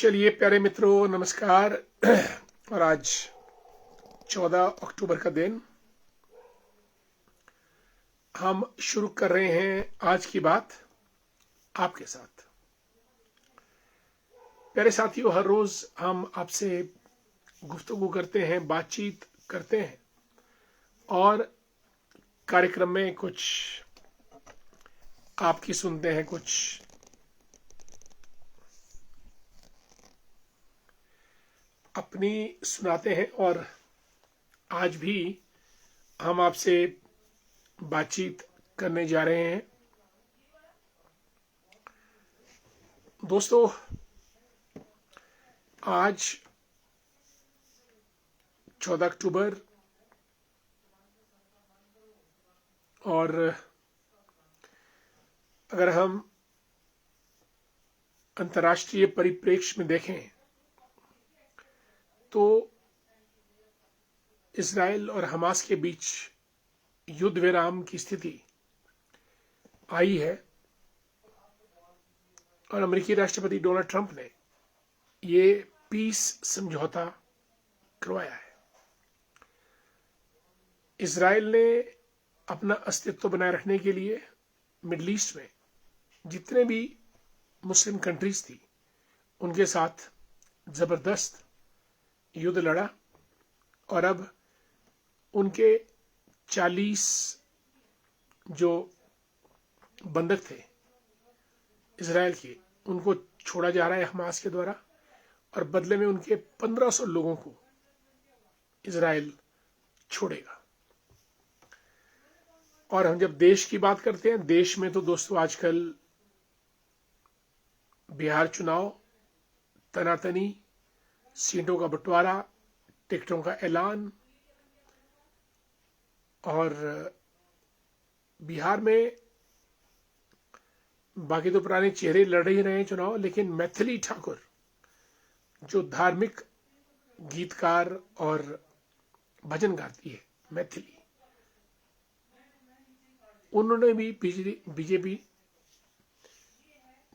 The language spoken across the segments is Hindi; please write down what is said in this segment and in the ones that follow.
चलिए प्यारे मित्रों, नमस्कार। और आज 14 अक्टूबर का दिन हम शुरू कर रहे हैं आज की बात आपके साथ। प्यारे साथियों, हर रोज हम आपसे गुफ्तगू करते हैं, बातचीत करते हैं और कार्यक्रम में कुछ आपकी सुनते हैं, कुछ अपनी सुनाते हैं। और आज भी हम आपसे बातचीत करने जा रहे हैं। दोस्तों, आज 14 अक्टूबर और अगर हम अंतर्राष्ट्रीय परिप्रेक्ष्य में देखें तो इजराइल और हमास के बीच युद्ध विराम की स्थिति आई है और अमेरिकी राष्ट्रपति डोनाल्ड ट्रंप ने ये पीस समझौता करवाया है। इजराइल ने अपना अस्तित्व बनाए रखने के लिए मिडिल ईस्ट में जितने भी मुस्लिम कंट्रीज थी उनके साथ जबरदस्त युद्ध लड़ा और अब उनके 40 जो बंधक थे इजराइल के, उनको छोड़ा जा रहा है हमास के द्वारा और बदले में उनके 1500 लोगों को इजराइल छोड़ेगा। और हम जब देश की बात करते हैं, देश में तो दोस्तों आजकल बिहार चुनाव, तनातनी, सीटों का बंटवारा, टिकटों का ऐलान और बिहार में बाकी तो पुराने चेहरे लड़ ही रहे हैं चुनाव, लेकिन मैथिली ठाकुर जो धार्मिक गीतकार और भजन गाती है मैथिली, उन्होंने भी बीजेपी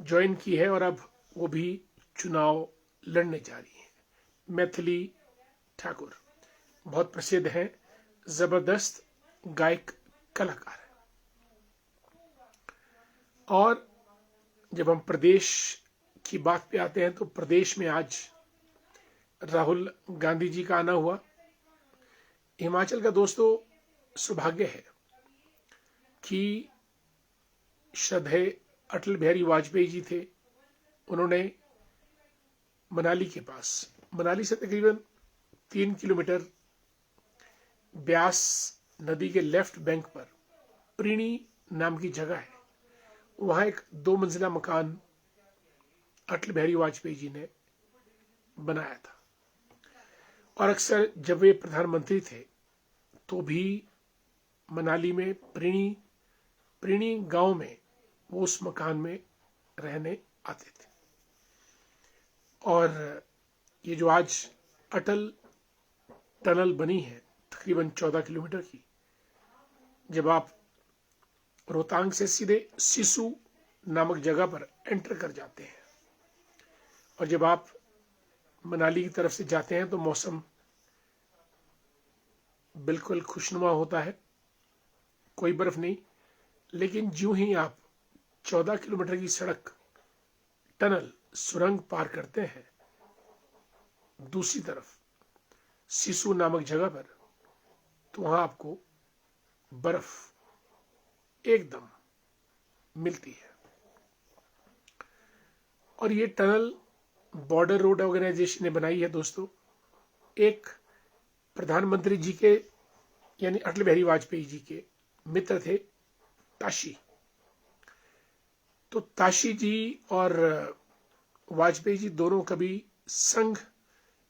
ज्वाइन की है और अब वो भी चुनाव लड़ने जा रही है। मैथिली ठाकुर बहुत प्रसिद्ध है, जबरदस्त गायक कलाकार है। और जब हम प्रदेश की बात पे आते हैं तो प्रदेश में आज राहुल गांधी जी का आना हुआ। हिमाचल का दोस्तों सौभाग्य है कि श्रद्धेय अटल बिहारी वाजपेयी जी थे। उन्होंने मनाली के पास, मनाली से तकरीबन 3 किलोमीटर ब्यास नदी के लेफ्ट बैंक पर प्रीणी नाम की जगह है, वहां एक 2 मंजिला मकान अटल बिहारी वाजपेयी जी ने बनाया था। और अक्सर जब वे प्रधानमंत्री थे तो भी मनाली में प्रीणी गांव में वो उस मकान में रहने आते थे। और ये जो आज अटल टनल बनी है तकरीबन 14 किलोमीटर की, जब आप रोहतांग से सीधे सिसु नामक जगह पर एंटर कर जाते हैं और जब आप मनाली की तरफ से जाते हैं तो मौसम बिल्कुल खुशनुमा होता है, कोई बर्फ नहीं। लेकिन ज्यों ही आप 14 किलोमीटर की सड़क, टनल, सुरंग पार करते हैं दूसरी तरफ सिसु नामक जगह पर, तो वहां आपको बर्फ एकदम मिलती है। और ये टनल बॉर्डर रोड ऑर्गेनाइजेशन ने बनाई है दोस्तों। एक प्रधानमंत्री जी के यानी अटल बिहारी वाजपेयी जी के मित्र थे ताशी, तो ताशी जी और वाजपेयी जी दोनों कभी संघ,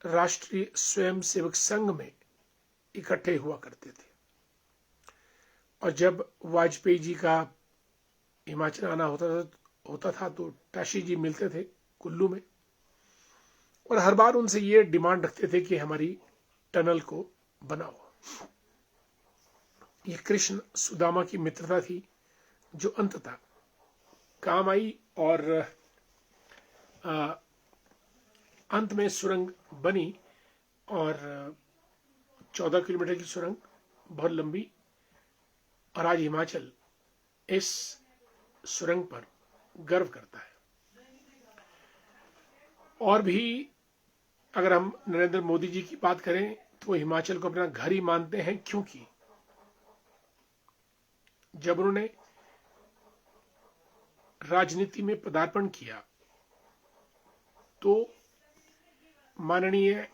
राष्ट्रीय स्वयंसेवक संघ में इकट्ठे हुआ करते थे। और जब वाजपेयी जी का हिमाचल आना होता था तो ताशी जी मिलते थे कुल्लू में और हर बार उनसे ये डिमांड रखते थे कि हमारी टनल को बनाओ। ये कृष्ण सुदामा की मित्रता थी जो अंततः काम आई और अंत में सुरंग बनी और 14 किलोमीटर की सुरंग, बहुत लंबी। और आज हिमाचल इस सुरंग पर गर्व करता है। और भी अगर हम नरेंद्र मोदी जी की बात करें तो हिमाचल को अपना घर ही मानते हैं, क्योंकि जब उन्होंने राजनीति में पदार्पण किया तो माननीय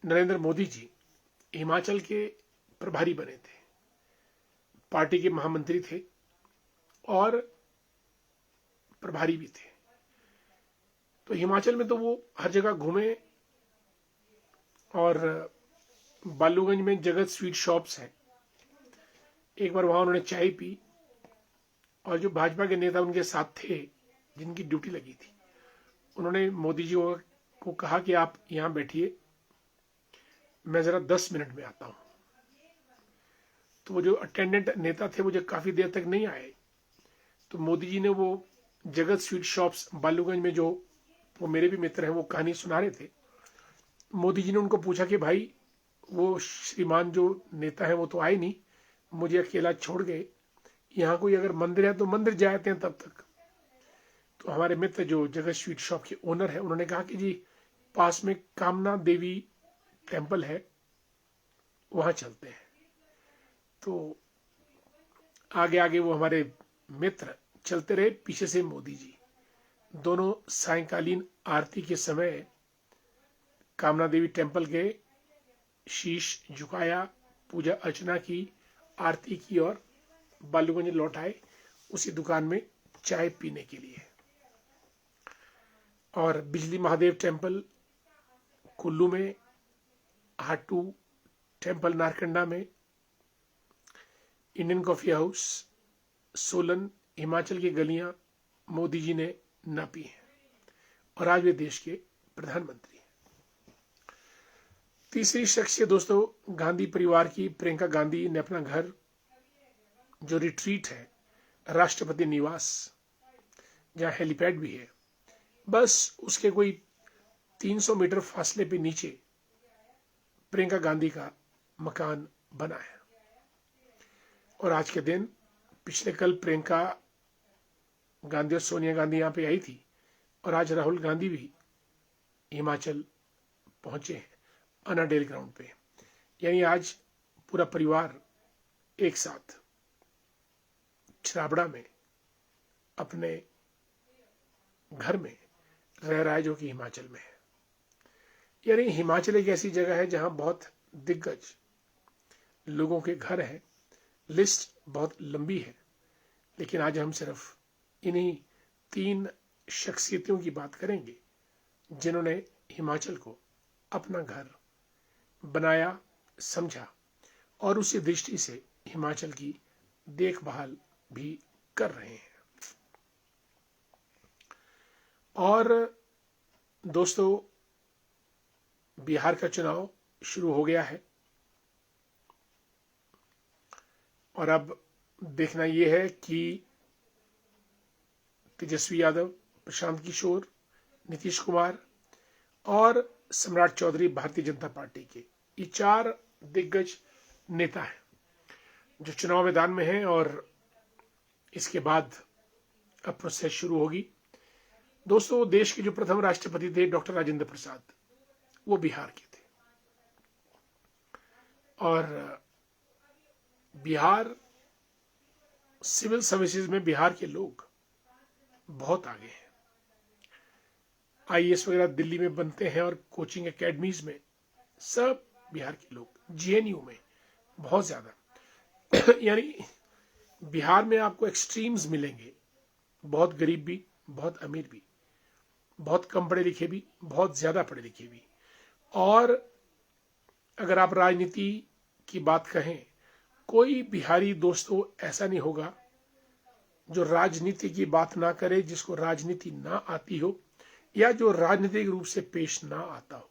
नरेंद्र मोदी जी हिमाचल के प्रभारी बने थे, पार्टी के महामंत्री थे और प्रभारी भी थे। तो हिमाचल में तो वो हर जगह घूमे और बालूगंज में जगत स्वीट शॉप्स हैं, एक बार वहां उन्होंने चाय पी और जो भाजपा के नेता उनके साथ थे जिनकी ड्यूटी लगी थी, उन्होंने मोदी जी को कहा कि आप यहां बैठिए, मैं जरा 10 मिनट में आता हूं। तो वो जो अटेंडेंट नेता थे वो जो काफी देर तक नहीं आए, तो मोदी जी ने वो जगत स्वीट शॉप्स बालूगंज में, जो वो मेरे भी मित्र हैं, वो कहानी सुना रहे थे। मोदी जी ने उनको पूछा कि भाई वो श्रीमान जो नेता है वो तो आए नहीं, मुझे अकेला छोड़ गए, यहाँ कोई अगर मंदिर है तो मंदिर जाते हैं तब तक। तो हमारे मित्र जो जगत स्वीट शॉप के ओनर है, उन्होंने कहा कि जी पास में कामना देवी टेम्पल है, वहां चलते हैं। तो आगे आगे वो हमारे मित्र चलते रहे, पीछे से मोदी जी। दोनों सायंकालीन आरती के समय कामना देवी टेम्पल गए, शीश झुकाया, पूजा अर्चना की, आरती की और बालूगंज लौट आए उसी दुकान में चाय पीने के लिए। और बिजली महादेव टेम्पल कुल्लू में, हाटू टेम्पल नारकंडा में, Indian coffee house Solan, Himachal की गलियां मोदी जी ने नापी हैं और आज वे देश के प्रधानमंत्री हैं। तीसरी शख्सियत दोस्तों गांधी परिवार की, प्रियंका गांधी ने अपना घर, जो रिट्रीट है राष्ट्रपति निवास, जहां हेलीपैड भी है, बस उसके कोई 300 मीटर फासले पे नीचे प्रियंका गांधी का मकान बना है। और आज के दिन, पिछले कल प्रियंका गांधी और सोनिया गांधी यहां पे आई थी और आज राहुल गांधी भी हिमाचल पहुंचे हैं अनाडेल ग्राउंड पे। यानी आज पूरा परिवार एक साथ छराबड़ा में अपने घर में रह रहा है, जो कि हिमाचल में है। यानी हिमाचल एक ऐसी जगह है जहां बहुत दिग्गज लोगों के घर हैं। लिस्ट बहुत लंबी है, लेकिन आज हम सिर्फ इन्हीं 3 शख्सियतों की बात करेंगे जिन्होंने हिमाचल को अपना घर बनाया, समझा और उसी दृष्टि से हिमाचल की देखभाल भी कर रहे हैं। और दोस्तों बिहार का चुनाव शुरू हो गया है और अब देखना यह है कि तेजस्वी यादव, प्रशांत किशोर, नीतीश कुमार और सम्राट चौधरी भारतीय जनता पार्टी के, ये 4 दिग्गज नेता हैं जो चुनाव मैदान में हैं। और इसके बाद अब प्रोसेस शुरू होगी। दोस्तों देश के जो प्रथम राष्ट्रपति थे डॉक्टर राजेंद्र प्रसाद, वो बिहार के थे और बिहार सिविल सर्विसेज में बिहार के लोग बहुत आगे हैं। आईएएस वगैरह दिल्ली में बनते हैं और कोचिंग एकेडमीज में सब बिहार के लोग, जेएनयू में बहुत ज्यादा। यानी बिहार में आपको एक्सट्रीम्स मिलेंगे, बहुत गरीब भी, बहुत अमीर भी, बहुत कम पढ़े लिखे भी, बहुत ज्यादा पढ़े लिखे भी। और अगर आप राजनीति की बात कहें, कोई बिहारी दोस्तों ऐसा नहीं होगा जो राजनीति की बात ना करे, जिसको राजनीति ना आती हो या जो राजनीतिक रूप से पेश ना आता हो।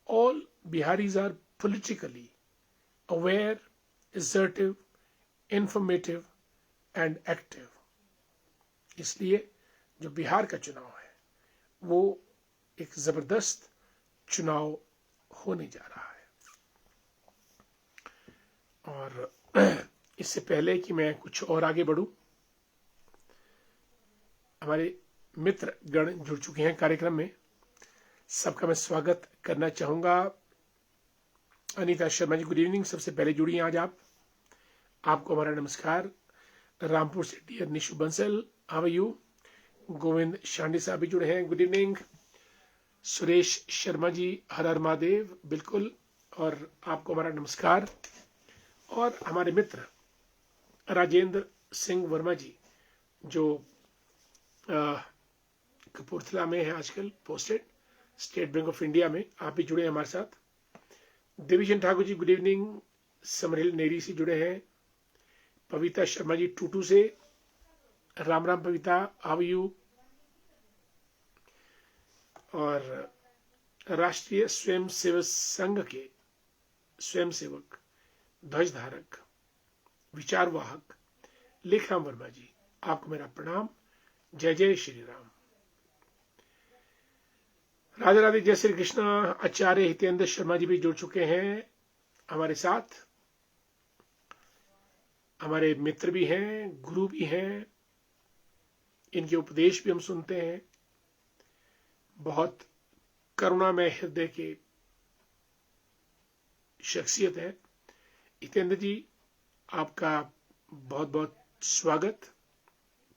All Biharis are politically aware, assertive, informative and active. इसलिए जो बिहार का चुनाव है वो एक जबरदस्त चुनाव होने जा रहा है। और इससे पहले कि मैं कुछ और आगे बढ़ूं, हमारे मित्र गण जुड़ चुके हैं कार्यक्रम में। सबका मैं स्वागत करना चाहूंगा। Anita Sharma ji, good evening. सबसे पहले जुड़ी आज आपको हमारा नमस्कार। रामपुर से dear Nishu Bansal, how are you? Govind Shandi साहब भी जुड़े हैं, गुड इवनिंग। सुरेश शर्मा जी, हर हर महादेव, बिल्कुल, और आपको हमारा नमस्कार। और हमारे मित्र राजेंद्र सिंह वर्मा जी, जो कपूरथला में है आजकल posted, state bank of India में, आप भी जुड़े हैं हमारे साथ। Devichand Thakur ji, good evening. समरहिल नेरी से जुड़े हैं। पविता शर्मा जी टूटू से, राम राम पविता, हाउ यू? और राष्ट्रीय स्वयंसेवक संघ के स्वयंसेवक, ध्वजधारक, विचारवाहक लेखराम वर्मा जी, आपको मेरा प्रणाम। जय जय श्री राम। राधे राधे, जय श्री कृष्ण। आचार्य हितेंद्र शर्मा जी भी जुड़ चुके हैं हमारे साथ। हमारे मित्र भी हैं, गुरु भी हैं, इनके उपदेश भी हम सुनते हैं। बहुत करुणामय हृदय के शख्सियत है। हितेंद्र जी, आपका बहुत बहुत स्वागत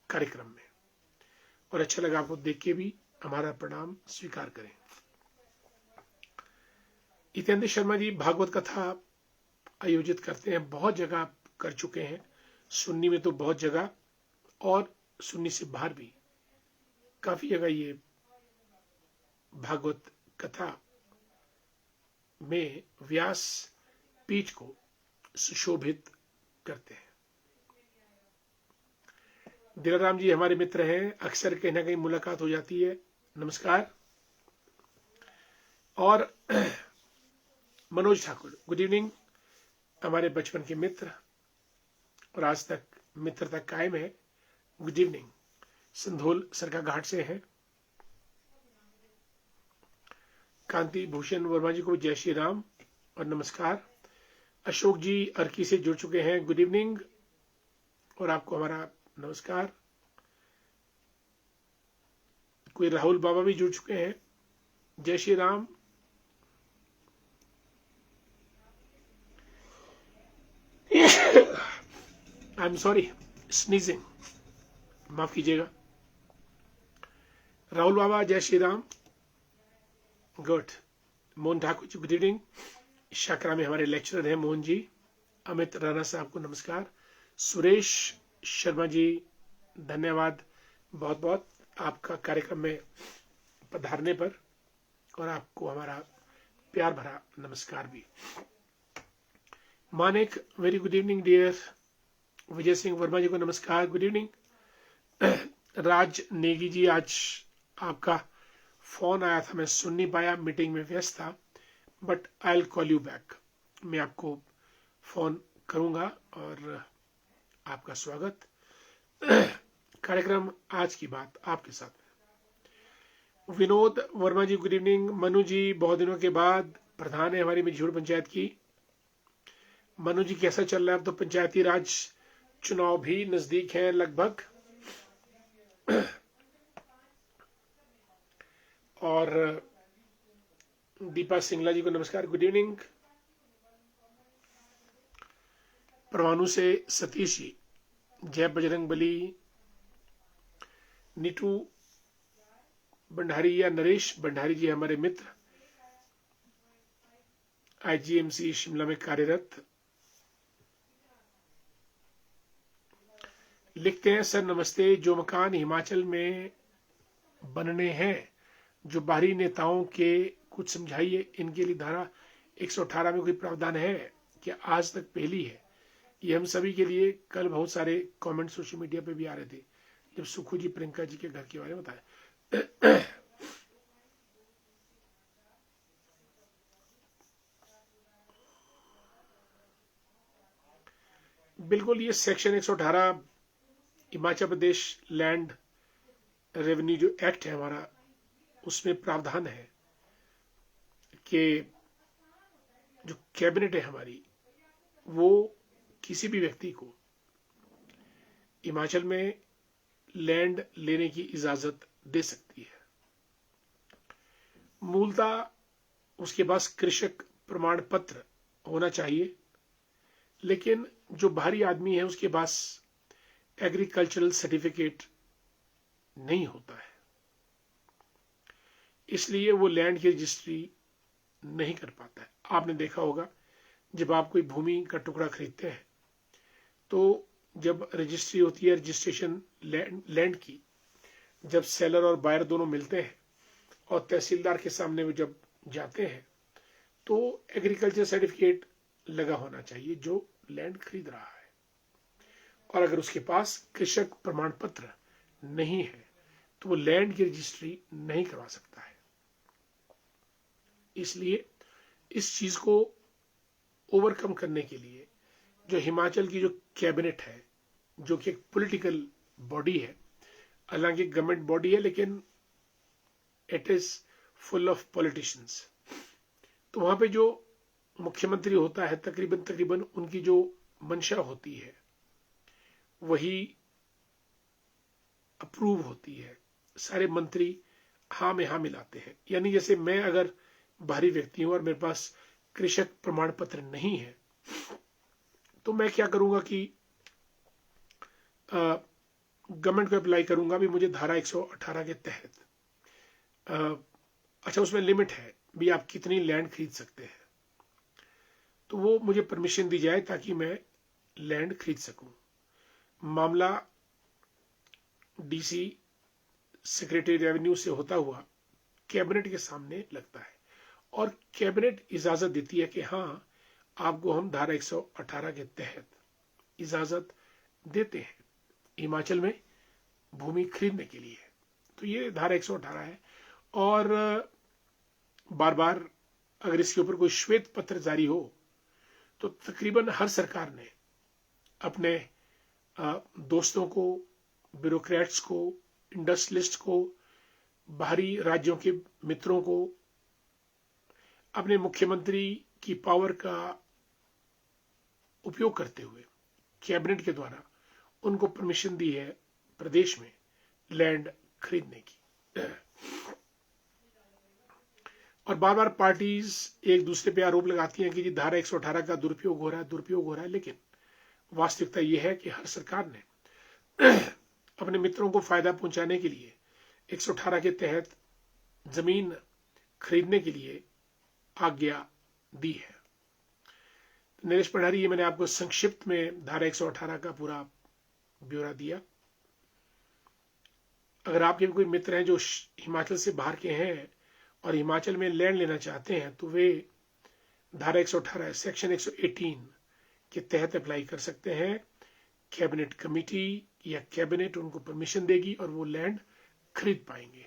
कार्यक्रम में, और अच्छा लगा आपको देख के भी, हमारा प्रणाम स्वीकार करें। हितेंद्र शर्मा जी भागवत कथा आयोजित करते हैं, बहुत जगह कर चुके हैं, सुन्नी में तो बहुत जगह, और सुन्नी से बाहर भी काफी जगह ये भागवत कथा में व्यास पीठ को सुशोभित करते हैं। दिलाराम जी हमारे मित्र हैं, अक्सर कहीं ना कहीं मुलाकात हो जाती है, नमस्कार। और मनोज ठाकुर, गुड इवनिंग। हमारे बचपन के मित्र और आज तक मित्रता कायम है, गुड इवनिंग। संधोल सरका घाट से हैं। कांति भूषण वर्मा जी को जय श्री राम और नमस्कार। अशोक जी अर्की से जुड़ चुके हैं, गुड इवनिंग, और आपको हमारा नमस्कार। कोई राहुल बाबा भी जुड़ चुके हैं, जय Shri Ram. I am sorry, sneezing, माफ कीजिएगा। राहुल बाबा, जय Shri Ram, good. Mohan Thakur ji, good evening. Shakra में हमारे लेक्चरर हैं मोहन जी। अमित राणा साहब को नमस्कार। सुरेश शर्मा जी, धन्यवाद बहुत बहुत आपका कार्यक्रम में पधारने पर, और आपको हमारा प्यार भरा नमस्कार भी। Manik, very good evening dear. Vijay Singh Verma ji को नमस्कार, गुड इवनिंग। राज नेगी जी, आज आपका फोन आया था, मैं सुन नहीं पाया, मीटिंग में व्यस्त था, but I will call you back. मैं आपको फोन करूंगा। और आपका स्वागत। कार्यक्रम आज की बात आपके साथ। Vinod Verma ji, good evening. मनु जी, बहुत दिनों के बाद प्रधान है हमारी मझूर पंचायत की। मनु जी, कैसा चल रहा है? अब तो पंचायती राज चुनाव भी नजदीक है लगभग। और दीपा सिंगला जी को नमस्कार, गुड इवनिंग। परवाणु से सतीश जी, जय बजरंग बली। नीटू भंडारी या नरेश भंडारी जी हमारे मित्र, आईजीएमसी शिमला में कार्यरत, लिखते हैं, सर नमस्ते। जो मकान हिमाचल में बनने हैं, जो बाहरी नेताओं के, कुछ समझाइए। इनके लिए धारा 118 में कोई प्रावधान है क्या? आज तक पहली है ये हम सभी के लिए। कल बहुत सारे कमेंट सोशल मीडिया पे भी आ रहे थे जब सुखू जी प्रियंका जी के घर के बारे में बताया। बिल्कुल, ये section 118 Himachal Pradesh land revenue जो एक्ट है हमारा, उसमें प्रावधान है कि जो कैबिनेट है हमारी, वो किसी भी व्यक्ति को हिमाचल में लैंड लेने की इजाजत दे सकती है। मूलतः उसके पास कृषक प्रमाण पत्र होना चाहिए, लेकिन जो बाहरी आदमी है उसके पास एग्रीकल्चरल सर्टिफिकेट नहीं होता है, इसलिए वो लैंड की रजिस्ट्री नहीं कर पाता है। आपने देखा होगा, जब आप कोई भूमि का टुकड़ा खरीदते हैं तो जब रजिस्ट्री होती है, रजिस्ट्रेशन लैंड की, जब सेलर और बायर दोनों मिलते हैं और तहसीलदार के सामने वो जब जाते हैं तो एग्रीकल्चर सर्टिफिकेट लगा होना चाहिए जो लैंड खरीद रहा है। और अगर उसके पास कृषक प्रमाण पत्र नहीं है तो वो लैंड की रजिस्ट्री नहीं करवा सकता है। इसलिए इस चीज को ओवरकम करने के लिए जो हिमाचल की जो कैबिनेट है, जो कि एक पॉलिटिकल बॉडी है, हालांकि गवर्नमेंट बॉडी है लेकिन it is full of politicians, तो वहां पे जो मुख्यमंत्री होता है तकरीबन उनकी जो मंशा होती है वही अप्रूव होती है। सारे मंत्री हाँ में हाँ मिलाते हैं। यानी जैसे मैं अगर बाहरी व्यक्ति हूं और मेरे पास कृषक प्रमाण पत्र नहीं है तो मैं क्या करूंगा कि गवर्नमेंट को अप्लाई करूंगा भी मुझे धारा 118 के तहत, अच्छा उसमें लिमिट है भी आप कितनी लैंड खरीद सकते हैं, तो वो मुझे परमिशन दी जाए ताकि मैं लैंड खरीद सकूं। मामला डीसी सेक्रेटरी रेवेन्यू से होता हुआ कैबिनेट के सामने लगता है और कैबिनेट इजाजत देती है कि हाँ आपको हम धारा 118 के तहत इजाजत देते हैं हिमाचल में भूमि खरीदने के लिए। तो ये धारा 118 है और बार बार अगर इसके ऊपर कोई श्वेत पत्र जारी हो तो तकरीबन हर सरकार ने अपने दोस्तों को, ब्यूरोक्रेट्स को, इंडस्ट्रियलिस्ट को, बाहरी राज्यों के मित्रों को अपने मुख्यमंत्री की पावर का उपयोग करते हुए कैबिनेट के द्वारा उनको परमिशन दी है प्रदेश में लैंड खरीदने की। और बार बार पार्टीज एक दूसरे पे आरोप लगाती हैं कि जी धारा 118 का दुरुपयोग हो रहा है, लेकिन वास्तविकता यह है कि हर सरकार ने अपने मित्रों को फायदा पहुंचाने के लिए 118 के तहत जमीन खरीदने के लिए आज्ञा दी है। नरेश पढ़ारी, ये मैंने आपको संक्षिप्त में धारा 118 का पूरा ब्यौरा दिया। अगर आपके कोई मित्र हैं जो हिमाचल से बाहर के हैं और हिमाचल में लैंड लेना चाहते हैं तो वे धारा 118 सेक्शन 118 के तहत अप्लाई कर सकते हैं। कैबिनेट कमेटी या कैबिनेट उनको परमिशन देगी और वो लैंड खरीद पाएंगे।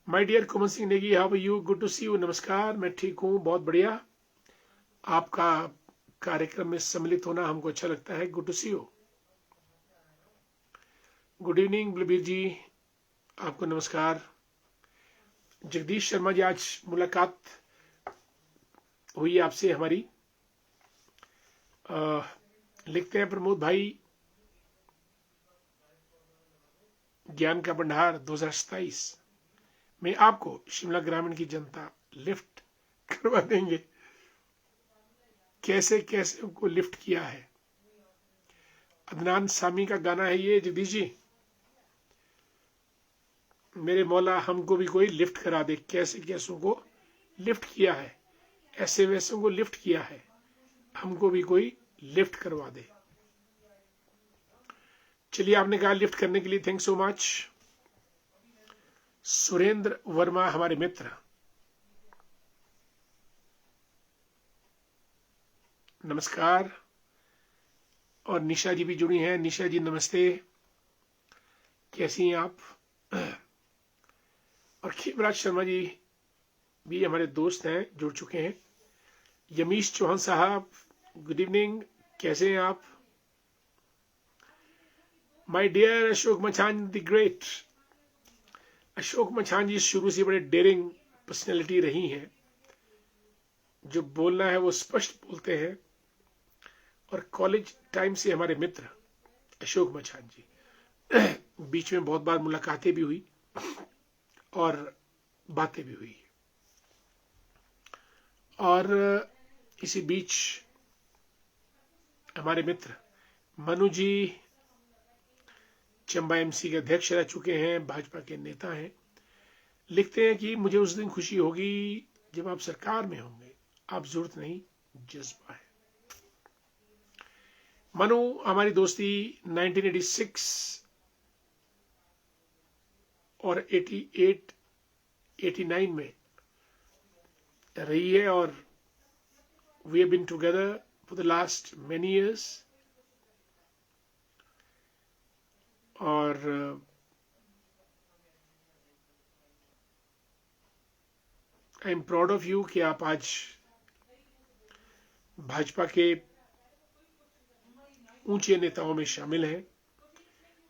My dear Kuman Singh Negi, how are you? Good to see you. नमस्कार, मैं ठीक हूं, बहुत बढ़िया। आपका कार्यक्रम में सम्मिलित होना हमको अच्छा लगता है। Good to see you. Good evening Balbir ji, आपको नमस्कार। जगदीश शर्मा जी, आज मुलाकात हुई आपसे हमारी। लिखते हैं प्रमोद भाई, ज्ञान का भंडार 2027 में आपको शिमला ग्रामीण की जनता लिफ्ट करवा देंगे। कैसे कैसे उनको लिफ्ट किया है। अदनान सामी का गाना है ये जगदीश जी। मेरे मौला हमको भी कोई लिफ्ट करा दे, कैसे कैसों को लिफ्ट किया है, ऐसे वैसों को लिफ्ट किया है, हमको भी कोई लिफ्ट करवा दे। चलिए, आपने कहा लिफ्ट करने के लिए thank so much. Surendra Verma हमारे मित्र, नमस्कार। और निशा जी भी जुड़ी हैं। निशा जी नमस्ते, कैसी हैं आप? और खेमराज शर्मा जी भी हमारे दोस्त हैं, जुड़ चुके हैं। यमीश चौहान साहब, गुड इवनिंग, कैसे हैं आप? माय डियर अशोक मचान द ग्रेट। अशोक मचान जी शुरू से बड़े डेयरिंग पर्सनैलिटी रही हैं, जो बोलना है वो स्पष्ट बोलते हैं, और कॉलेज टाइम से हमारे मित्र अशोक मचान जी। बीच में बहुत बार मुलाकातें भी हुई और बातें भी हुई, और इसी बीच हमारे मित्र मनु जी चंबा एमसी के अध्यक्ष रह चुके हैं, भाजपा के नेता हैं। लिखते हैं कि मुझे उस दिन खुशी होगी जब आप सरकार में होंगे, आप जरूरत नहीं जज्बा है। मनु, हमारी दोस्ती 1986 और 88 89 में रही है, और we have been together for the last many years. और I am proud of you कि आप आज भाजपा के ऊंचे नेताओं में शामिल हैं,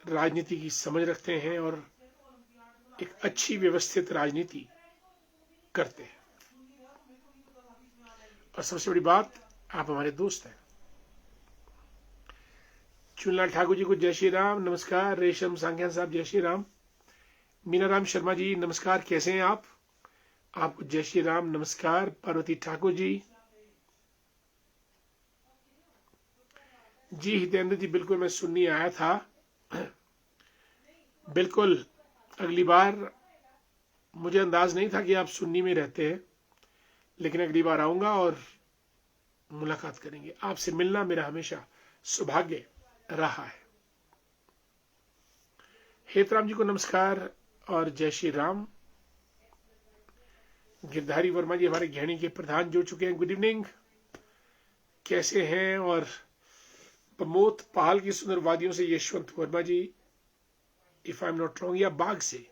राजनीति की समझ रखते हैं और एक अच्छी व्यवस्थित राजनीति करते हैं। और सबसे बड़ी बात, आप हमारे दोस्त हैं। चुनलाल ठाकुर जी को जय श्री राम, नमस्कार। रेशम सांख्यान साहब जय श्री राम। मीनाराम शर्मा जी नमस्कार, कैसे हैं आप? आपको जय श्री राम, नमस्कार। पार्वती ठाकुर जी जी, हितेंद्र जी बिल्कुल मैं सुनने आया था, बिल्कुल। अगली बार मुझे अंदाज नहीं था कि आप सुन्नी में रहते हैं, लेकिन अगली बार आऊंगा और मुलाकात करेंगे। आपसे मिलना मेरा हमेशा सौभाग्य रहा है। हेतराम जी को नमस्कार और जय श्री राम। गिरधारी वर्मा जी हमारे घेणी के प्रधान जुड़ चुके हैं, गुड इवनिंग, कैसे हैं? और प्रमोद पहाल की सुंदर वादियों से Yashwant Verma ji, if I am not wrong, या बाग से,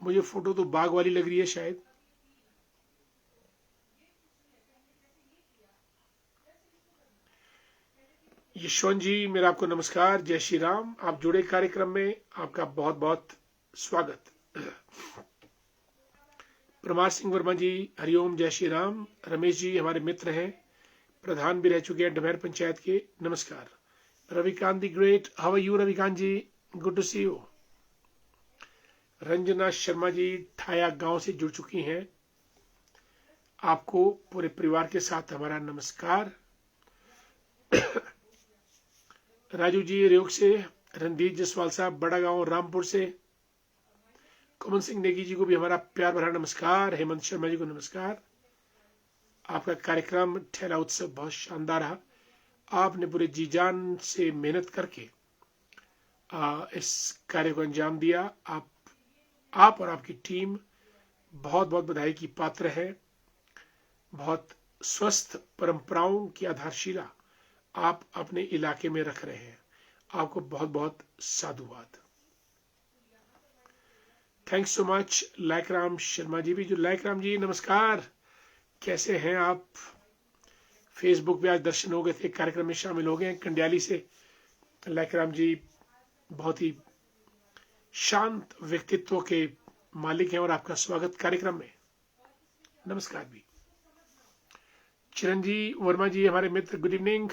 मुझे फोटो तो बाग वाली लग रही है शायद। यशवंत जी मेरा आपको नमस्कार, जय श्री राम। आप जुड़े कार्यक्रम में, आपका बहुत बहुत स्वागत। परमार सिंह वर्मा जी हरिओम, जय श्री राम। रमेश जी हमारे मित्र हैं, प्रधान भी रह चुके हैं डमेर पंचायत के, नमस्कार। Ravikant the great, how are you Ravikant ji, good to see you. Ranjana Sharma ji Thaya गांव से जुड़ चुकी हैं, आपको पूरे परिवार के साथ हमारा नमस्कार। राजू जी रेयोग से, रणदीप जसवाल साहब बड़ा गांव रामपुर से, कुमन सिंह नेगी जी को भी हमारा प्यार भरा नमस्कार। हेमंत शर्मा जी को नमस्कार। आपका कार्यक्रम ठेला उत्सव बहुत शानदार रहा, आपने पूरे जी जान से मेहनत करके इस कार्य को अंजाम दिया। आप और आपकी टीम बहुत बहुत बधाई की पात्र है। बहुत स्वस्थ परंपराओं की आधारशिला आप अपने इलाके में रख रहे हैं, आपको बहुत बहुत साधुवाद। Thanks so much. Laikram Sharma ji भी, जो लायकराम जी नमस्कार, कैसे हैं आप? फेसबुक पे आज दर्शन हो गए थे, कार्यक्रम में शामिल हो गए हैं कंडियाली से। लायकराम जी बहुत ही शांत व्यक्तित्व के मालिक हैं और आपका स्वागत कार्यक्रम में, नमस्कार भी। चिरंजी वर्मा जी हमारे मित्र, good evening.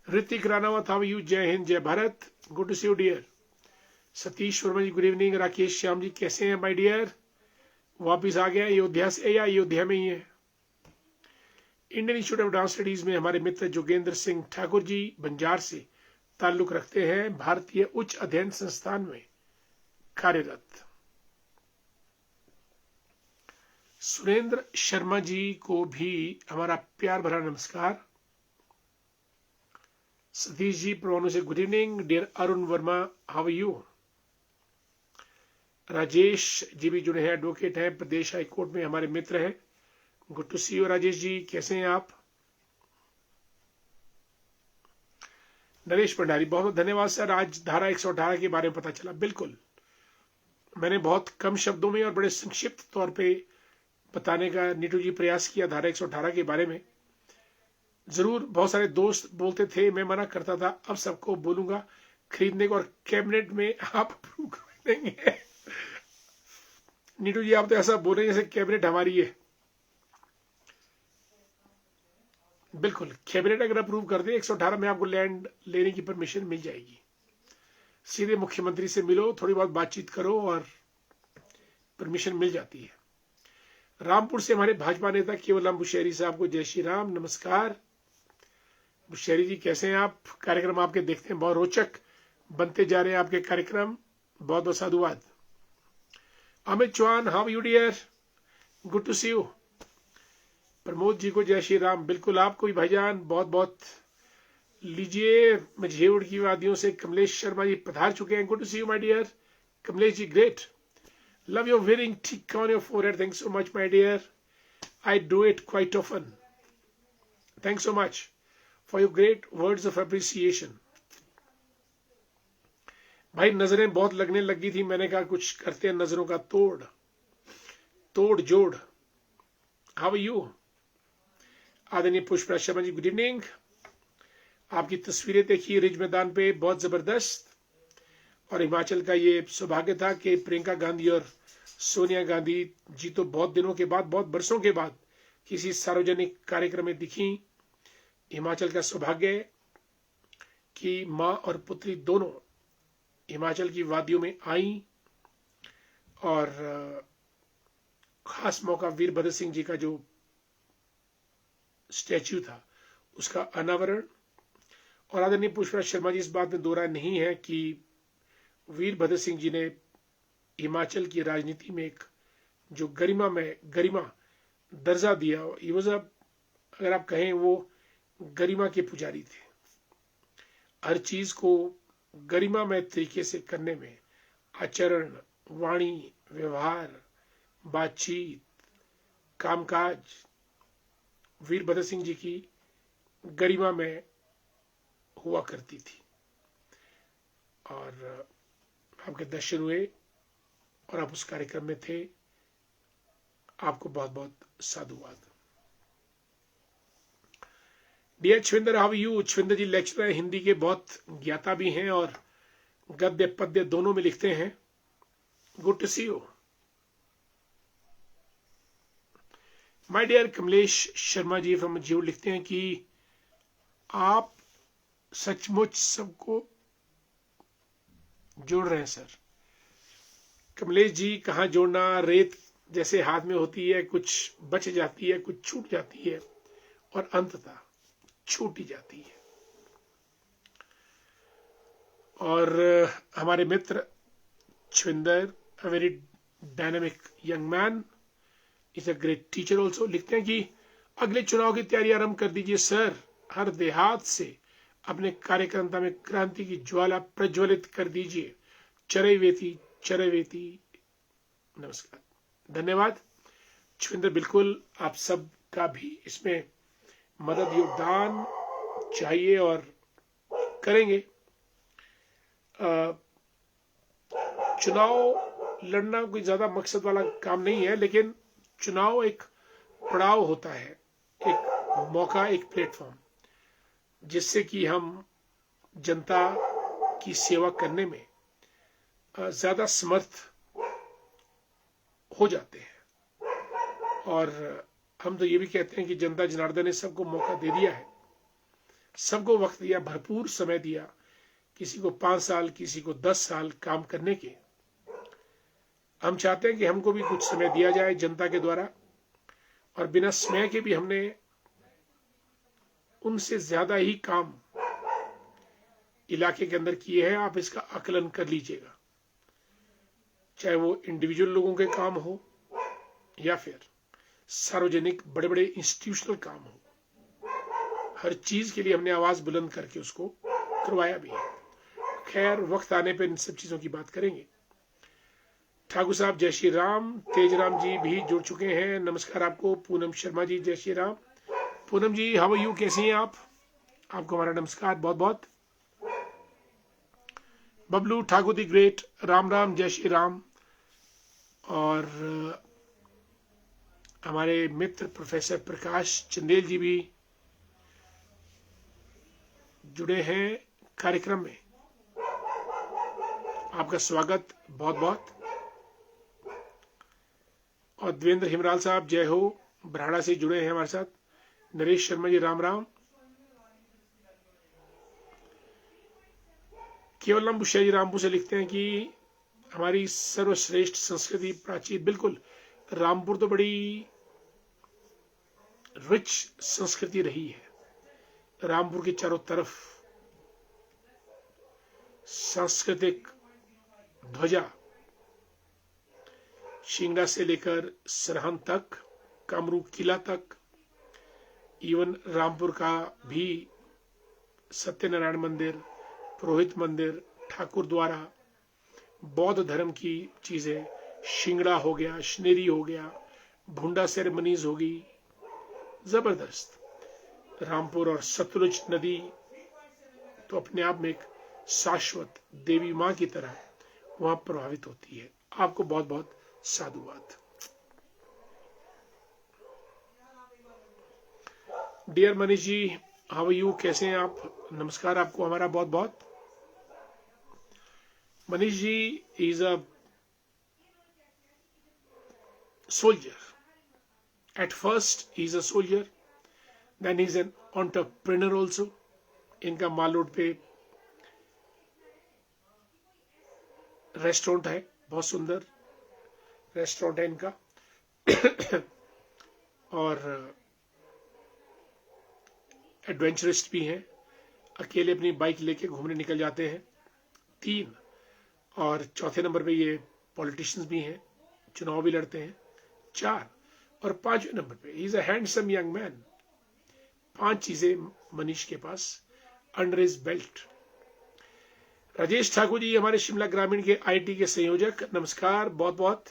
Ritik Ranawat, how you, Jai Hind Jai Bharat, good to see you dear. Satish Verma ji good evening. Rakesh Shyam ji कैसे हैं माय डियर? वापिस आ गए अयोध्या से या अयोध्या में ही है? Indian institute of dance studies में हमारे मित्र जोगेंद्र सिंह ठाकुर जी बंजार से ताल्लुक रखते हैं, भारतीय उच्च अध्ययन संस्थान में कार्यरत। सुरेंद्र शर्मा जी को भी हमारा प्यार भरा नमस्कार। सतीश जी परवाणु से good evening. Dear Arun Verma, how are you? Rajesh ji भी जुड़े हैं, एडवोकेट हैं, प्रदेश हाई कोर्ट में हमारे मित्र हैं, good to see you Rajesh ji, कैसे हैं आप? नरेश भंडारी, बहुत बहुत धन्यवाद सर। आज धारा 118 के बारे में पता चला। बिल्कुल, मैंने बहुत कम शब्दों में और बड़े संक्षिप्त तौर पे बताने का नीटू जी प्रयास किया धारा 118 के बारे में। जरूर बहुत सारे दोस्त बोलते थे, मैं मना करता था, अब सबको बोलूंगा। खरीदने को और कैबिनेट में आप अप्रूव कर देंगे। नीटू जी आप तो ऐसा बोल रहे हैं जैसे कैबिनेट हमारी है। बिल्कुल, कैबिनेट अगर अप्रूव कर दे 118 में आपको लैंड लेने की परमिशन मिल जाएगी। सीधे मुख्यमंत्री से मिलो, थोड़ी बहुत बातचीत करो और परमिशन मिल जाती है। रामपुर से हमारे भाजपा नेता केवलराम बुशहरी साहब को जय श्री राम, नमस्कार। बुशहरी जी कैसे हैं आप? कार्यक्रम आपके देखते हैं, बहुत रोचक बनते जा रहे हैं आपके कार्यक्रम, बहुत बहुत साधुवाद। Amit Chauhan, how you dear, good to see you. Pramod ji को जय श्री राम, बिल्कुल आपको भी भाईजान, बहुत बहुत लीजिए। मझेउड़ की वादियों से कमलेश शर्मा जी पधार चुके हैं, good to see you my dear Kamlesh ji, great. Love your wearing tick on your forehead, thanks so much my dear, I do it quite often, thanks so much for your great words of appreciation. भाई नजरें बहुत लगने लगी थी, मैंने कहा कुछ करते हैं नजरों का तोड़ जोड़। How are you? आदरणीय पुष्पराज शर्मा जी, गुड इवनिंग। आपकी तस्वीरें देखी रिज मैदान पे, बहुत जबरदस्त। और हिमाचल का ये सौभाग्य था कि प्रियंका गांधी और सोनिया गांधी जी तो बहुत दिनों के बाद, बहुत बरसों के बाद किसी सार्वजनिक कार्यक्रम में दिखी। हिमाचल का सौभाग्य कि मां और पुत्री दोनों हिमाचल की वादियों में आई और खास मौका वीरभद्र सिंह जी का जो स्टैच्यू था उसका अनावरण। और आदरणीय पुष्पराज शर्मा जी इस बात में दो राय नहीं है कि वीरभद्र सिंह जी ने हिमाचल की राजनीति में एक जो गरिमा दर्जा दिया, ये वजह अगर आप कहें वो गरिमा के पुजारी थे। हर चीज को गरिमामय तरीके से करने में आचरण, वाणी, व्यवहार, बातचीत, कामकाज वीरभद्र सिंह जी की गरिमा में हुआ करती थी। और आपके दर्शन हुए और आप उस कार्यक्रम में थे, आपको बहुत बहुत साधुवाद। Dear Chhavinder, how you? Chhavinder ji lecturer हैं, हिंदी के बहुत ज्ञाता भी हैं और गद्य पद्य दोनों में लिखते हैं, good to see you. My dear Kamlesh Sharma ji from जीव लिखते हैं कि आप सचमुच सबको जोड़ रहे हैं सर। कमलेश जी, कहाँ जोड़ना, रेत जैसे हाथ में होती है, कुछ बच जाती है, कुछ छूट जाती है और अंततः छूट ही जाती है। और हमारे मित्र Chhavinder, a very dynamic young man, is a great teacher also, लिखते हैं कि अगले चुनाव की तैयारी आरंभ कर दीजिए सर, हर देहात से अपने कार्यक्रमता में क्रांति की ज्वाला प्रज्वलित कर दीजिए। चरैवेती चरैवेती। नमस्कार, धन्यवाद छविंदर, बिल्कुल आप सब का भी इसमें मदद योगदान चाहिए और करेंगे। चुनाव लड़ना कोई ज्यादा मकसद वाला काम नहीं है, लेकिन चुनाव एक पड़ाव होता है, एक मौका, एक प्लेटफॉर्म, जिससे कि हम जनता की सेवा करने में ज्यादा समर्थ हो जाते हैं। और हम तो ये भी कहते हैं कि जनता जनार्दन ने सबको मौका दे दिया है, सबको वक्त दिया, भरपूर समय दिया, किसी को 5 साल, किसी को 10 साल काम करने के। हम चाहते हैं कि हमको भी कुछ समय दिया जाए जनता के द्वारा, और बिना समय के भी हमने उनसे ज्यादा ही काम इलाके के अंदर किए हैं। आप इसका आकलन कर लीजिएगा, चाहे वो इंडिविजुअल लोगों के काम हो या फिर सार्वजनिक बड़े बड़े इंस्टीट्यूशनल काम हो, हर चीज के लिए हमने आवाज बुलंद करके उसको करवाया भी है। खैर, वक्त आने पर इन सब चीजों की बात करेंगे। ठाकुर साहब जय श्री राम, तेजराम जी भी जुड़ चुके हैं, नमस्कार आपको। पूनम शर्मा जी जय श्री राम। पूनम जी हाउ आर यू, कैसी हैं आप? आपको हमारा नमस्कार बहुत बहुत। बबलू ठाकुर दी ग्रेट, राम राम, जय श्री राम। और हमारे मित्र प्रोफेसर प्रकाश चंदेल जी भी जुड़े हैं कार्यक्रम में। आपका स्वागत बहुत बहुत। और देवेंद्र हिमराल साहब जय हो, बराड़ा से जुड़े हैं हमारे साथ। नरेश शर्मा जी राम राम। केवलम बुशा जी रामपुर से लिखते हैं कि हमारी सर्वश्रेष्ठ संस्कृति प्राचीन, बिल्कुल रामपुर तो बड़ी रिच संस्कृति रही है। रामपुर के चारों तरफ सांस्कृतिक ध्वजा, शिंगड़ा से लेकर सरहद तक, कामरू किला तक, इवन रामपुर का भी सत्यनारायण मंदिर, पुरोहित मंदिर, ठाकुर द्वारा, बौद्ध धर्म की चीजें, शिंगड़ा हो गया, शनेरी हो गया, भुंडा सेरेमनीज होगी, जबरदस्त। रामपुर और सतलुज नदी तो अपने आप में एक शाश्वत देवी मां की तरह वहां प्रभावित होती है। आपको बहुत बहुत साधुवाद। Dear Manish ji, how are you, कैसे हैं आप? नमस्कार आपको हमारा बहुत बहुत। Manish ji is a soldier. At first he is a soldier, then he is an entrepreneur also. इनका माल रोड पे रेस्टोरेंट है, बहुत सुंदर रेस्टोरेंट है इनका। और एडवेंचरिस्ट भी हैं, अकेले अपनी बाइक लेके घूमने निकल जाते हैं। 3 और चौथे नंबर पे ये पॉलिटिशियंस भी हैं, चुनाव भी लड़ते हैं। 4 और 5वें नंबर पे he is a handsome young man. 5 चीजें मनीष के पास under his belt. Rajesh Thakur ji हमारे शिमला ग्रामीण के आईटी के संयोजक, नमस्कार बहुत बहुत।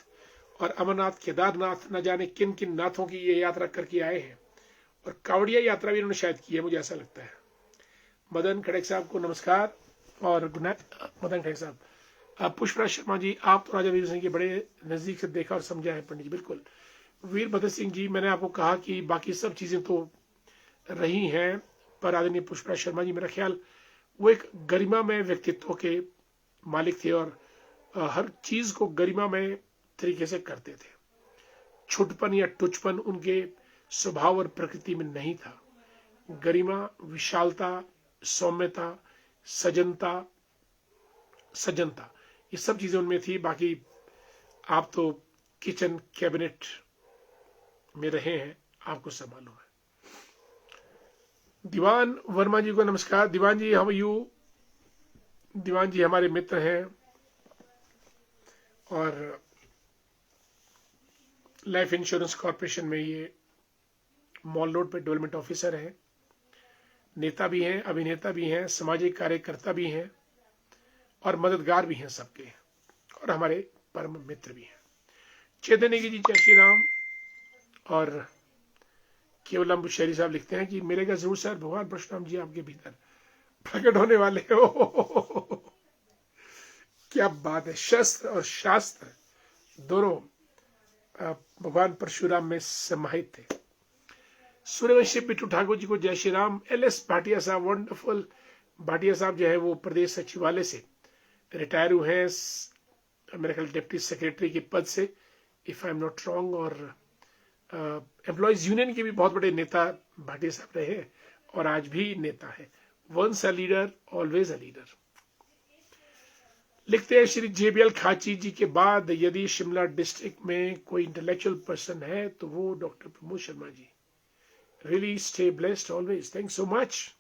और अमरनाथ केदारनाथ, न जाने किन किन नाथों की ये यात्रा करके आए हैं, और कावड़िया यात्रा भी इन्होंने शायद की है, मुझे ऐसा लगता है। मदन खड़क साहब को नमस्कार और गुड नाइट। मदन खड़क साहब, पुष्पराज शर्मा जी, आप तो राजा वीर सिंह के बड़े नजदीक से देखा और समझा है पंडित जी, बिल्कुल। वीरभद्र सिंह जी, मैंने आपको कहा कि बाकी सब चीजें तो रही हैं, पर आदरणीय पुष्पराज शर्मा जी, मेरा ख्याल वो एक गरिमा में व्यक्तित्व के मालिक थे और हर चीज को गरिमा में तरीके से करते थे। छुटपन या टुचपन उनके स्वभाव और प्रकृति में नहीं था। गरिमा, विशालता, सौम्यता, सजनता, ये सब चीजें उनमें थी। बाकी आप तो किचन कैबिनेट में रहे हैं, आपको सब मालूम है। दीवान वर्मा जी को नमस्कार। दीवान जी हाउ आर यू? दीवान जी हमारे मित्र हैं और लाइफ इंश्योरेंस कॉर्पोरेशन में ये मॉल रोड पे डेवलपमेंट ऑफिसर हैं, नेता भी हैं, अभिनेता भी हैं, सामाजिक कार्यकर्ता भी हैं और मददगार भी हैं सबके, और हमारे परम मित्र भी हैं। चैतन्य जी जय श्री राम। और केवलम बुशहरी साहब लिखते हैं कि मिलेगा जरूर सर, भगवान परशुराम जी आपके भीतर प्रकट होने वाले हो। क्या बात है, शस्त्र और शास्त्र दोनों भगवान परशुराम में समाहित थे। सूर्यवंशी बिट्टू ठाकुर जी को जय श्री राम। LS भाटिया साहब, वंडरफुल। भाटिया साहब जो है वो प्रदेश सचिवालय से रिटायर हुए हैं, मेरे ख्याल डिप्टी सेक्रेटरी के पद से, if I am not wrong. और एम्प्लॉयज यूनियन के भी बहुत बड़े नेता भाटिया साहब रहे और आज भी नेता है। Once a leader always a leader. लिखते हैं श्री JBL खाची जी के बाद यदि शिमला डिस्ट्रिक्ट में कोई इंटेलेक्चुअल पर्सन है तो वो doctor Pramod Sharma ji. Really stay blessed always, thanks so much.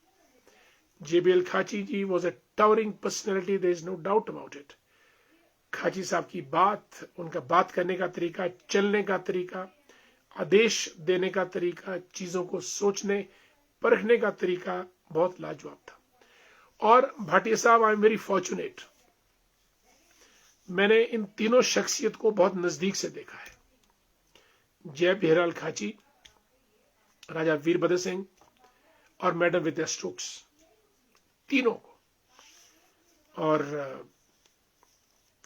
JBL Khachi ji was a towering personality, there is no doubt about it. Khachi sahab की बात, उनका बात करने का तरीका, चलने का तरीका, आदेश देने का तरीका, चीजों को सोचने परखने का तरीका बहुत लाजवाब था। और भाटिया साहब, आई एम वेरी फॉर्चुनेट, मैंने इन तीनों शख्सियत को बहुत नजदीक से देखा है। जय बिहराल खाची, राजा वीरभद्र सिंह और मैडम विद्या स्टोक्स, तीनों को। और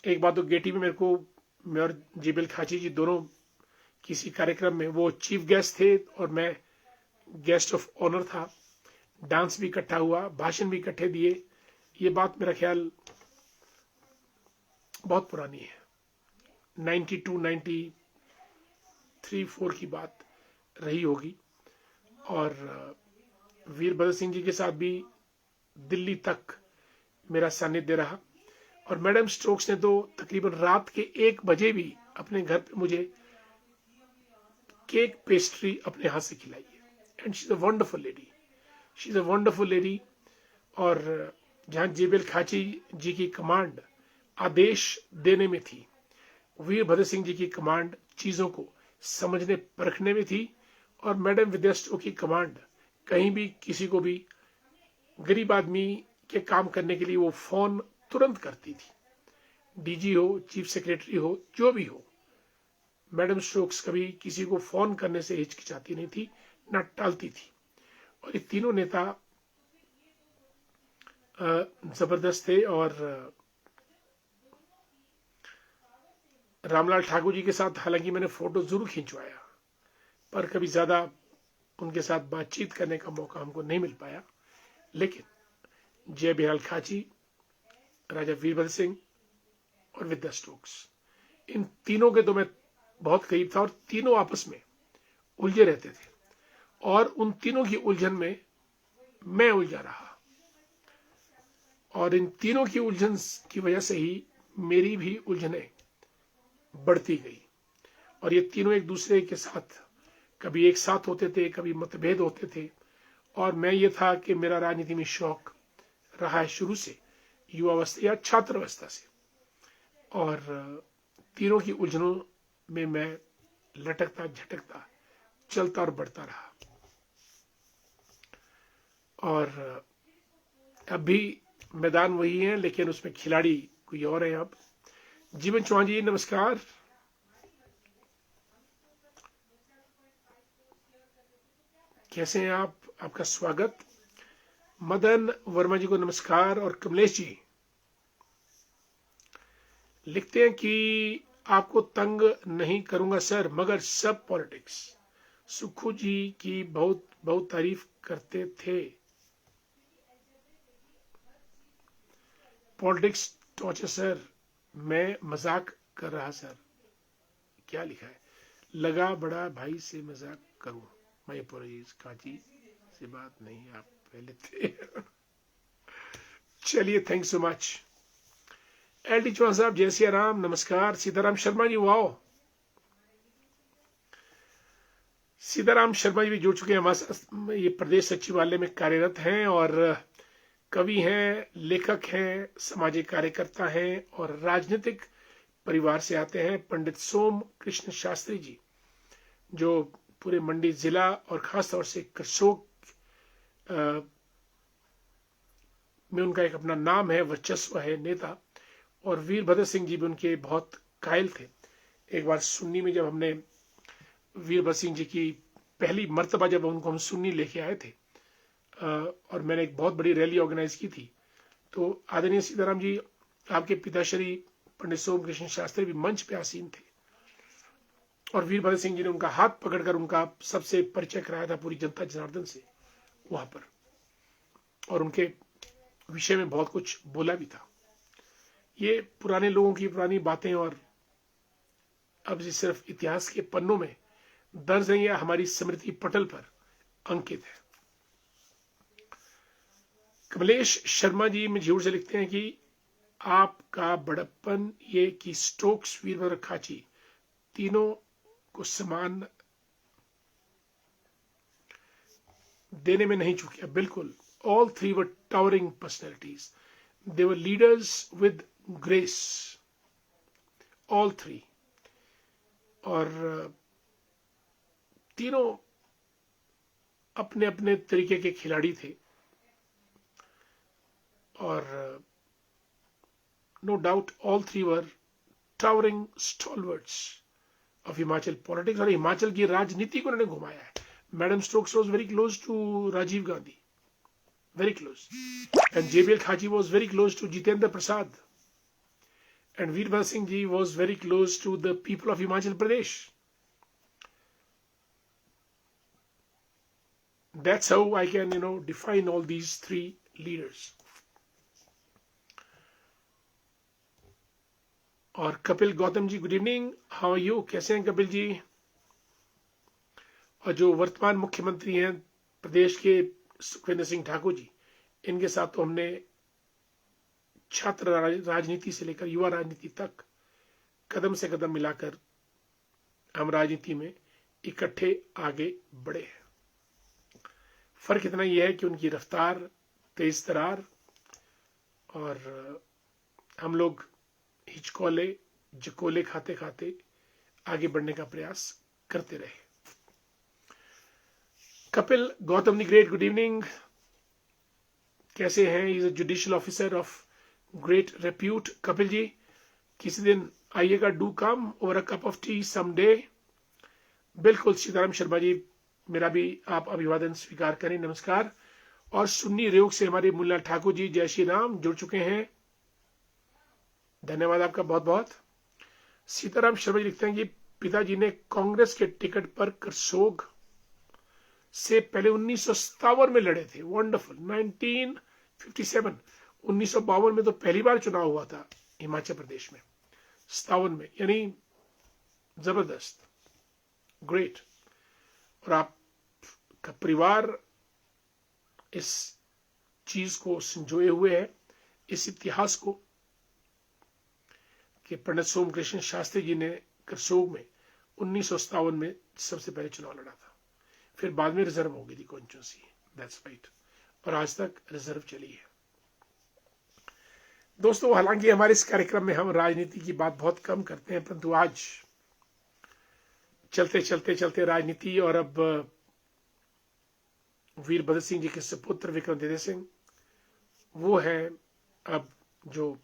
एक बात तो गेटी में मेरे को, मैं और JBL खाची जी दोनों किसी कार्यक्रम में, वो चीफ गेस्ट थे और मैं गेस्ट ऑफ ऑनर था, डांस भी इकट्ठा हुआ, भाषण भी इकट्ठे दिए। ये बात मेरा ख्याल बहुत पुरानी है, 92, 93, 4 की बात रही होगी। और वीरभद्र सिंह जी के साथ भी दिल्ली तक मेरा सानिध्य रहा। और मैडम स्टोक्स ने तो तकरीबन रात के 1 बजे भी अपने घर पे मुझे केक पेस्ट्री अपने हाथ से खिलाई है। And she is a wonderful lady, she is a wonderful lady. और जहां जेबीएल खाची जी की कमांड आदेश देने में थी, वीरभद्र सिंह जी की कमांड चीजों को समझने परखने में थी। और मैडम विद्या स्टोक की कमांड कहीं भी किसी को भी गरीब आदमी के काम करने के लिए वो फोन तुरंत करती थी। डीजी हो, चीफ सेक्रेटरी हो, जो भी हो, मैडम स्टोक्स कभी किसी को फोन करने से हिचकिचाती नहीं थी, ना टालती थी। और ये तीनों नेता जबरदस्त थे। और रामलाल ठाकुर जी के साथ हालांकि मैंने फोटो जरूर खिंचवाया, पर कभी ज्यादा उनके साथ बातचीत करने का मौका हमको नहीं मिल पाया। लेकिन जय बिहाल खाची, राजा वीरभद्र सिंह और विद्या स्टोक्स, इन तीनों के तो मैं बहुत करीब था। और तीनों आपस में उलझे रहते थे, और उन तीनों की उलझन में मैं उलझा रहा। और इन तीनों की उलझन की वजह से ही मेरी भी उलझनें बढ़ती गई। और ये तीनों एक दूसरे के साथ कभी एक साथ होते थे, कभी मतभेद होते थे। और मैं ये था कि मेरा राजनीति में शौक रहा है शुरू से, युवावस्था या छात्रावस्था से। और तीनों की उलझनों में मैं लटकता झटकता चलता और बढ़ता रहा। और अब भी मैदान वही है, लेकिन उसमें खिलाड़ी कोई और है। अब जीवन चौहान जी नमस्कार। कैसे हैं आप? आपका स्वागत। मदन वर्मा जी को नमस्कार। और कमलेश जी लिखते हैं कि आपको तंग नहीं करूंगा सर, मगर सब पॉलिटिक्स सुखू जी की बहुत बहुत तारीफ करते थे। पॉलिटिक्स टॉर्चर सर, मैं मजाक कर रहा सर। क्या लिखा है? लगा बड़ा भाई से मजाक करूं। माय अपोलॉजीज, कांची से बात नहीं, आप पहले थे। चलिए, thank so much. L D Chauhan sahab, जय सिया राम, नमस्कार। सीताराम शर्मा जी, वाओ, सीताराम शर्मा जी भी जुड़ चुके हैं हमारे साथ। ये प्रदेश सचिवालय में कार्यरत हैं और कवि हैं, लेखक हैं, सामाजिक कार्यकर्ता हैं और राजनीतिक परिवार से आते हैं। पंडित सोम कृष्ण शास्त्री जी, जो पूरे मंडी जिला और खासतौर से करसोग में उनका एक अपना नाम है, वर्चस्व है, नेता। और वीरभद्र सिंह जी भी उनके बहुत कायल थे। एक बार सुन्नी में जब हमने वीरभद्र सिंह जी की पहली मर्तबा जब उनको हम सुन्नी लेके आए थे, और मैंने एक बहुत बड़ी रैली ऑर्गेनाइज की थी, तो आदरणीय सीताराम जी, आपके पिताश्री पंडित सोम कृष्ण शास्त्री भी मंच पे आसीन थे। और वीरभद्र सिंह जी ने उनका हाथ पकड़कर उनका सबसे परिचय कराया था पूरी जनता जनार्दन से वहां पर, और उनके विषय में बहुत कुछ बोला भी था। ये पुराने लोगों की पुरानी बातें, और अब ये सिर्फ इतिहास के पन्नों में दर्ज है या हमारी स्मृति पटल पर अंकित है। कमलेश शर्मा जी मझूर से लिखते हैं कि आपका बड़प्पन ये कि स्टोक्स, वीरभद्र, खाची तीनों को समान देने में नहीं चूकिया। बिल्कुल, all three were towering personalities, they were leaders with grace, all three. और तीनों अपने अपने तरीके के खिलाड़ी थे। और no doubt all three were towering stalwarts of Himachal politics. और हिमाचल की राजनीति को उन्होंने घुमाया है। Madam Stokes was very close to Rajiv Gandhi, very close, and JBL Khaji was very close to Jitendra Prasad, and Veerbhadra Singh ji was very close to the people of Himachal Pradesh. That's how I can, define all these three leaders. और Kapil Gautam ji, good evening, how are you, कैसे हैं कपिल जी। और जो वर्तमान मुख्यमंत्री हैं प्रदेश के, सुखविंदर सिंह ठाकुर जी, इनके साथ तो हमने छात्र राजनीति से लेकर युवा राजनीति तक कदम से कदम मिलाकर हम राजनीति में इकट्ठे आगे बढ़े हैं। फर्क इतना ही है कि उनकी रफ्तार तेज तरार और हम लोग हिचकोले जकोले खाते खाते आगे बढ़ने का प्रयास करते रहे। Kapil Gautam the great, good evening, कैसे हैं। Is a judicial officer of great repute. Kapil ji, किसी दिन आइएगा, do come over a cup of tea someday. बिल्कुल सीताराम शर्मा जी, मेरा भी आप अभिवादन स्वीकार करें, नमस्कार। और सुन्नी रेयोग से हमारे मुल्ला ठाकुर जी, जय श्री राम, जुड़ चुके हैं, धन्यवाद आपका बहुत बहुत। सीताराम शर्मा जी लिखते हैं कि पिताजी ने कांग्रेस के टिकट पर करसोग से पहले 1957 में लड़े थे। वंडरफुल। 1957, 1952 में तो पहली बार चुनाव हुआ था हिमाचल प्रदेश में, 57 में, यानी जबरदस्त, ग्रेट। और आपका परिवार इस चीज को संजोए हुए है, इस इतिहास को, कि पंडित सोमकृष्ण शास्त्री जी ने करसोग में 1957 में सबसे पहले चुनाव लड़ा था, फिर बाद में रिजर्व हो गई थी कॉन्स्टिट्यूंसी, दैट्स राइट, और आज तक रिजर्व चली है। दोस्तों, हालांकि हमारे इस कार्यक्रम में हम राजनीति की बात बहुत कम करते हैं, परंतु आज चलते चलते चलते राजनीति, और अब वीरभद्र सिंह जी के सुपुत्र विक्रमादित्य सिंह, वो है अब जो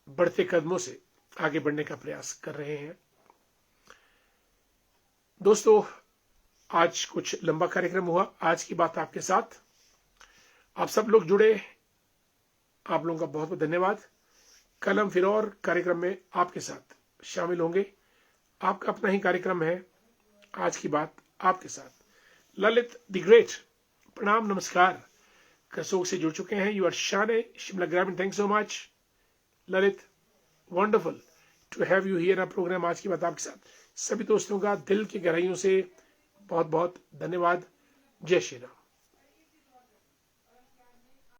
बढ़ते कदमों से आगे बढ़ने का प्रयास कर रहे हैं। दोस्तों, आज कुछ लंबा कार्यक्रम हुआ, आज की बात आपके साथ, आप सब लोग जुड़े, आप लोगों का बहुत बहुत धन्यवाद। कल हम फिर और कार्यक्रम में आपके साथ शामिल होंगे। आपका अपना ही कार्यक्रम है, आज की बात आपके साथ। ललित द ग्रेट, प्रणाम, नमस्कार, करसोग से जुड़ चुके हैं। यू आर शाने शिमला ग्रामीण, thank so much Lalit, wonderful to have you here. Programme आज की बात आपके साथ, सभी दोस्तों का दिल की गहराइयों से बहुत बहुत धन्यवाद। जय श्री राम।